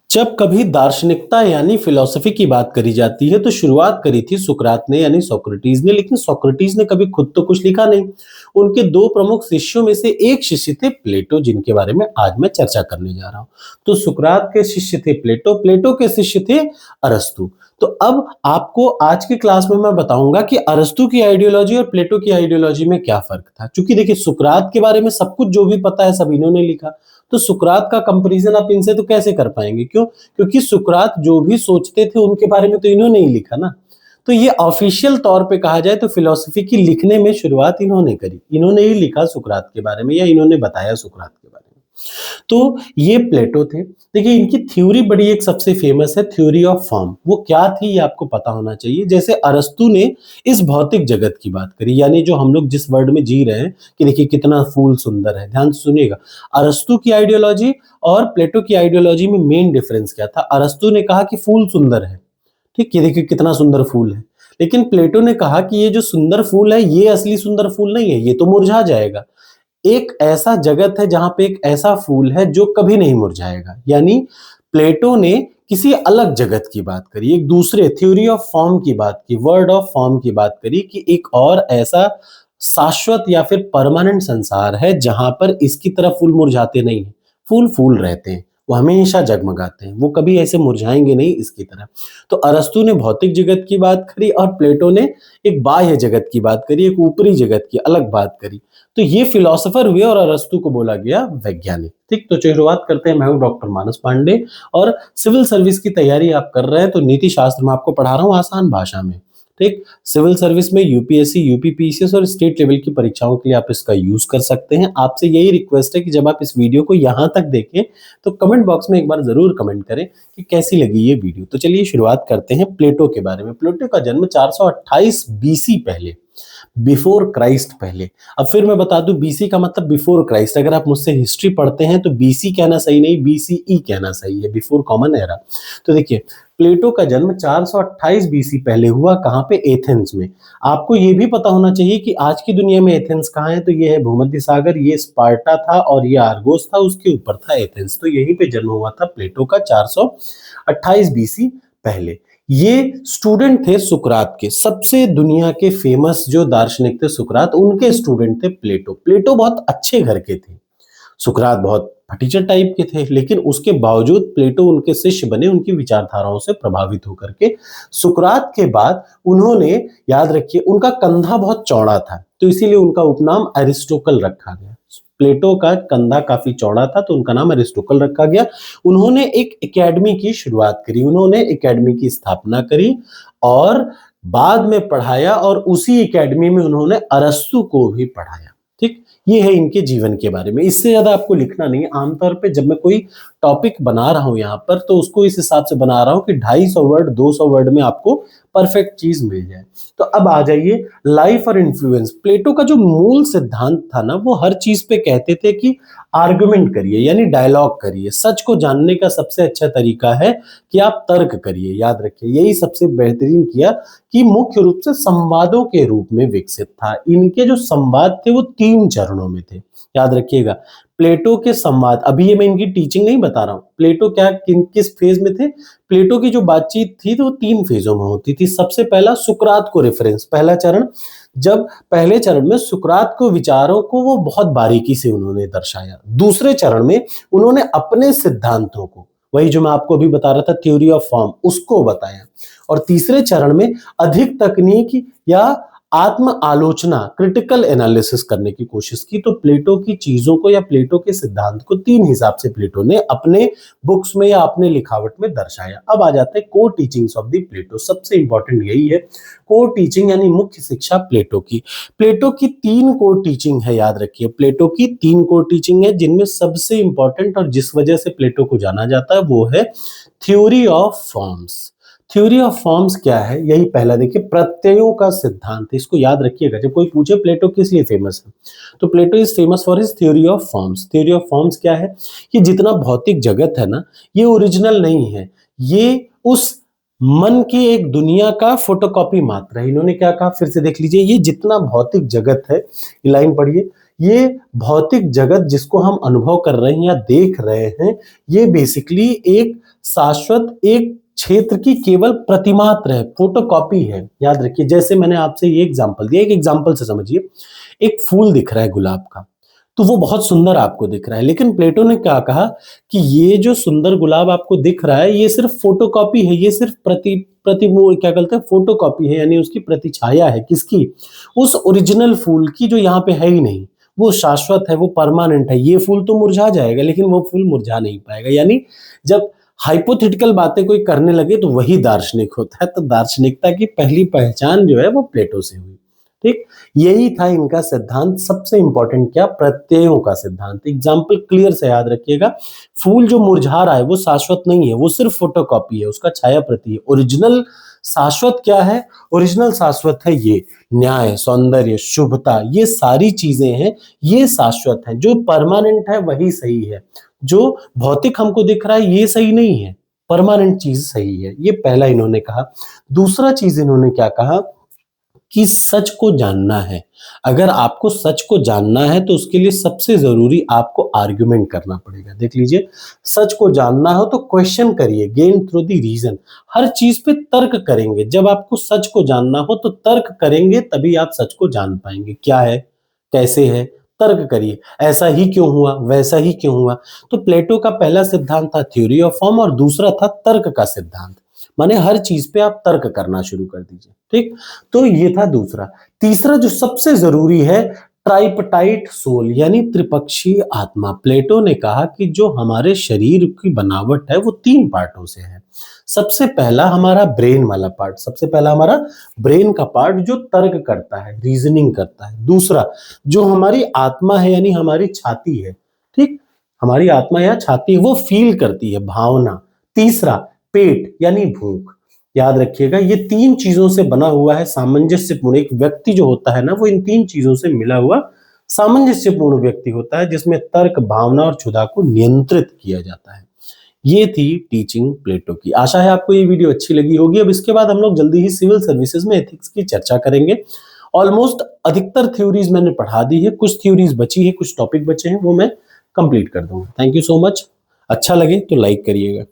जब कभी दार्शनिकता यानी फिलॉसफी की बात करी जाती है तो शुरुआत करी थी सुकरात ने यानी सोक्रेटिस ने। लेकिन सोक्रेटिस ने कभी खुद तो कुछ लिखा नहीं। उनके दो प्रमुख शिष्यों में से एक शिष्य थे प्लेटो, जिनके बारे में आज मैं चर्चा करने जा रहा हूं। तो सुकरात के शिष्य थे प्लेटो, प्लेटो के शिष्य थे अरस्तु। तो अब आपको आज की क्लास में मैं बताऊंगा कि अरस्तु की आइडियोलॉजी और प्लेटो की आइडियोलॉजी में क्या फर्क था। क्योंकि देखिए, सुकरात के बारे में सब कुछ जो भी पता है सब इन्होंने लिखा, तो सुकरात का कंपैरिजन आप इनसे तो कैसे कर पाएंगे? क्यों? क्योंकि सुकरात जो भी सोचते थे उनके बारे में तो इन्होंने ही लिखा ना। तो ये ऑफिशियल तौर पे कहा जाए तो फिलॉसफी की लिखने में शुरुआत इन्होंने करी, इन्होंने ही लिखा सुकरात के बारे में या इन्होंने बताया सुकरात के बारे में। तो ये प्लेटो थे। देखिए, इनकी थ्योरी बड़ी एक सबसे फेमस है, थ्योरी ऑफ फॉर्म। वो क्या थी ये आपको पता होना चाहिए। जैसे अरस्तु ने इस भौतिक जगत की बात करी, यानी जो हम लोग जिस वर्ल्ड में जी रहे हैं कि देखिए कितना फूल सुंदर है, ध्यान से सुनिएगा। अरस्तु की आइडियोलॉजी और प्लेटो की आइडियोलॉजी में मेन डिफरेंस क्या था? अरस्तु ने कहा कि फूल सुंदर है, ठीक, ये देखिए कितना सुंदर फूल है। लेकिन प्लेटो ने कहा कि ये जो सुंदर फूल है ये असली सुंदर फूल नहीं है, ये तो मुरझा जाएगा। एक ऐसा जगत है जहां पे एक ऐसा फूल है जो कभी नहीं मुरझाएगा। यानी प्लेटो ने किसी अलग जगत की बात करी, एक दूसरे थ्योरी ऑफ फॉर्म की बात की, वर्ड ऑफ फॉर्म की बात करी कि एक और ऐसा शाश्वत या फिर परमानेंट संसार है जहां पर इसकी तरह फूल मुरझाते नहीं है। फूल फूल रहते हैं, वो हमेशा जगमगाते हैं, वो कभी ऐसे मुरझाएंगे नहीं इसकी तरह। तो अरस्तु ने भौतिक जगत की बात करी और प्लेटो ने एक बाह्य जगत की बात करी, एक ऊपरी जगत की अलग बात करी। तो ये फिलोसोफर हुए और अरस्तु को बोला गया वैज्ञानिक। ठीक, तो शुरुआत करते हैं। मैं हूं डॉक्टर मानस पांडे और सिविल सर्विस की तैयारी आप कर रहे हैं तो नीति शास्त्र में आपको पढ़ा रहा हूं आसान भाषा में। ठीक, सिविल सर्विस में यूपीएससी, यूपीपीसीएस और स्टेट लेवल की परीक्षाओं के लिए आप इसका यूज कर सकते हैं। आपसे यही रिक्वेस्ट है कि जब आप इस वीडियो को यहां तक देखें तो कमेंट बॉक्स में एक बार जरूर कमेंट करें कि कैसी लगी ये वीडियो। तो चलिए शुरुआत करते हैं प्लेटो के बारे में। प्लेटो का जन्म 428 बीसी पहले, बिफोर क्राइस्ट पहले। अब फिर मैं बता दूं, बीसी का मतलब बिफोर क्राइस्ट। अगर आप मुझसे हिस्ट्री पढ़ते हैं तो बीसी कहना सही नहीं, बीसीई कहना सही है, बिफोर कॉमन एरा। तो देखिए, प्लेटो का जन्म 428 बीसी पहले हुआ। कहां पे? एथेंस में। आपको यह भी पता होना चाहिए कि आज की दुनिया में एथेंस कहां है। तो ये है भूमध्य सागर, ये स्पार्टा था और ये आर्गोस था, उसके ऊपर था एथेंस। तो यहीं पे जन्म हुआ था प्लेटो का 428 बीसी पहले। ये स्टूडेंट थे सुकरात के, सबसे दुनिया के फेमस जो दार्शनिक थे सुकरात, उनके स्टूडेंट थे प्लेटो। प्लेटो बहुत अच्छे घर के थे, सुकरात बहुत फटीचर टाइप के थे, लेकिन उसके बावजूद प्लेटो उनके शिष्य बने, उनकी विचारधाराओं से प्रभावित होकर के। सुकरात के बाद उन्होंने, याद रखिए, उनका कंधा बहुत चौड़ा था तो इसीलिए उनका उपनाम अरिस्टोकल रखा गया। प्लेटो का कंधा काफी चौड़ा था तो उनका नाम अरिस्टोकल रखा गया। उन्होंने एक एकेडमी की शुरुआत करी, उन्होंने एकेडमी की स्थापना करी और बाद में पढ़ाया, और उसी एकेडमी में उन्होंने अरस्तु को भी पढ़ाया। ठीक, ये है इनके जीवन के बारे में। इससे ज्यादा आपको लिखना नहीं है। आमतौर पे जब मैं कोई टॉपिक बना रहा हूं यहाँ पर तो उसको इस हिसाब से बना रहा हूं कि 250 वर्ड 200 वर्ड में आपको परफेक्ट चीज मिल जाए। तो अब आ जाइए लाइफ और इन्फ्लुएंस। प्लेटो का जो मूल सिद्धांत था ना, वो हर चीज पे कहते थे कि आर्गुमेंट करिए, यानी डायलॉग करिए। सच को जानने का सबसे अच्छा तरीका है कि आप तर्क करिए। याद रखिए, यही सबसे बेहतरीन किया कि मुख्य रूप से संवादों के रूप में विकसित था। इनके जो संवाद थे वो 3 चरणों में थे। याद रखिएगा, प्लेटो के संवाद, अभी ये मैं इनकी टीचिंग नहीं बता रहा हूं, प्लेटो क्या किस फेज में थे। प्लेटो की जो बातचीत थी तो 3 फेजों में होती थी। सबसे पहला सुकरात को रेफरेंस, पहला चरण, जब पहले चरण में सुकरात को विचारों को वो बहुत बारीकी से उन्होंने दर्शाया। दूसरे चरण में उन्होंने अपने सिद्धांतों को, वही जो मैं आपको अभी बता रहा था थ्योरी ऑफ फॉर्म, उसको बताया। और तीसरे चरण में अधिक तकनीक या आत्म आलोचना, क्रिटिकल एनालिसिस करने की कोशिश की। तो प्लेटो की चीजों को या प्लेटो के सिद्धांत को 3 हिसाब से प्लेटो ने अपने बुक्स में या अपने लिखावट में दर्शाया। अब आ जाते हैं कोर टीचिंग्स ऑफ द प्लेटो। सबसे इंपॉर्टेंट यही है, कोर टीचिंग यानी मुख्य शिक्षा प्लेटो की। प्लेटो की 3 कोर टीचिंग है, याद रखिए, प्लेटो की 3 कोर टीचिंग है, जिनमें सबसे इंपॉर्टेंट और जिस वजह से प्लेटो को जाना जाता है वो है theory of forms. Theory of forms क्या है? यही पहला देखिए, प्रत्ययों का सिद्धांत। इसको याद रखिएगा, जब कोई पूछे प्लेटो किस लिए फेमस है तो Plato is famous for his theory of forms. Theory of forms क्या है? कि जितना भौतिक जगत है ना, ये ओरिजिनल नहीं है, ये उस मन की एक दुनिया का फोटोकॉपी मात्र है। इन्होंने क्या कहा, फिर से देख लीजिए, ये जितना भौतिक जगत है, ये लाइन पढ़िए, ये भौतिक जगत जिसको हम अनुभव कर रहे हैं या देख रहे हैं, ये बेसिकली एक शाश्वत एक क्षेत्र की केवल प्रतिमात्र है, फोटोकॉपी है। याद रखिए, जैसे मैंने आपसे ये एग्जांपल दिया, एक एग्जांपल से समझिए। एक फूल दिख रहा है गुलाब का, तो वो बहुत सुंदर आपको दिख रहा है, लेकिन प्लेटो ने क्या कहा कि ये जो सुंदर गुलाब आपको दिख रहा है, ये सिर्फ फोटोकॉपी है, ये सिर्फ क्या कहते हैं, फोटोकॉपी है, यानी उसकी प्रतिछाया है। किसकी? उस ओरिजिनल फूल की, जो यहाँ पे है ही नहीं। वो शाश्वत है, वो परमानेंट है। ये फूल तो मुरझा जाएगा, लेकिन वो फूल मुरझा नहीं पाएगा। यानी जब हाइपोथेटिकल बातें कोई करने लगे तो वही दार्शनिक होता है। तो दार्शनिकता की पहली पहचान जो है वो प्लेटो से हुई। ठीक, यही था इनका सिद्धांत। सबसे इंपॉर्टेंट क्या? प्रत्ययों का सिद्धांत। एग्जाम्पल क्लियर से याद रखिएगा। फूल जो मुरझा रहा है वो शाश्वत नहीं है, वो सिर्फ फोटोकॉपी है, उसका छाया प्रति है। ओरिजिनल शाश्वत क्या है? ओरिजिनल शाश्वत है ये न्याय, सौंदर्य, शुभता, ये सारी चीजें हैं, ये शाश्वत है। जो परमानेंट है वही सही है। जो भौतिक हमको दिख रहा है ये सही नहीं है, परमानेंट चीज सही है। ये पहला इन्होंने कहा। दूसरा चीज इन्होंने क्या कहा कि सच को जानना है। अगर आपको सच को जानना है तो उसके लिए सबसे जरूरी आपको आर्गुमेंट करना पड़ेगा। देख लीजिए, सच को जानना हो तो क्वेश्चन करिए, गेन थ्रू द रीजन। हर चीज पे तर्क करेंगे। जब आपको सच को जानना हो तो तर्क करेंगे, तभी आप सच को जान पाएंगे। क्या है, कैसे है, तर्क करिए। ऐसा ही क्यों हुआ, वैसा ही क्यों हुआ। तो प्लेटो का पहला सिद्धांत था थ्योरी ऑफ फॉर्म, और दूसरा था तर्क का सिद्धांत। माने हर चीज पे आप तर्क करना शुरू कर दीजिए। ठीक, तो ये था दूसरा। तीसरा जो सबसे जरूरी है, ट्राइपटाइट सोल, यानी त्रिपक्षीय आत्मा। प्लेटो ने कहा कि जो हमारे शरीर की बनावट है वो 3 पार्टों से है। सबसे पहला हमारा ब्रेन वाला पार्ट, सबसे पहला हमारा ब्रेन का पार्ट जो तर्क करता है, रीजनिंग करता है। दूसरा जो हमारी आत्मा है, यानी हमारी छाती है। ठीक, हमारी आत्मा या छाती है, वो फील करती है, भावना। तीसरा पेट यानी भूख। याद रखिएगा, ये 3 चीजों से बना हुआ है सामंजस्यपूर्ण। एक व्यक्ति जो होता है ना, वो इन 3 चीजों से मिला हुआ सामंजस्यपूर्ण व्यक्ति होता है, जिसमें तर्क, भावना और क्षुधा को नियंत्रित किया जाता है। ये थी टीचिंग प्लेटो की। आशा है आपको ये वीडियो अच्छी लगी होगी। अब इसके बाद हम लोग जल्दी ही सिविल सर्विसेज में एथिक्स की चर्चा करेंगे। ऑलमोस्ट अधिकतर थ्योरीज मैंने पढ़ा दी है, कुछ थ्योरीज बची है, कुछ टॉपिक बचे हैं, वो मैं कंप्लीट कर दूंगा। Thank you so much. अच्छा लगे तो लाइक करिएगा।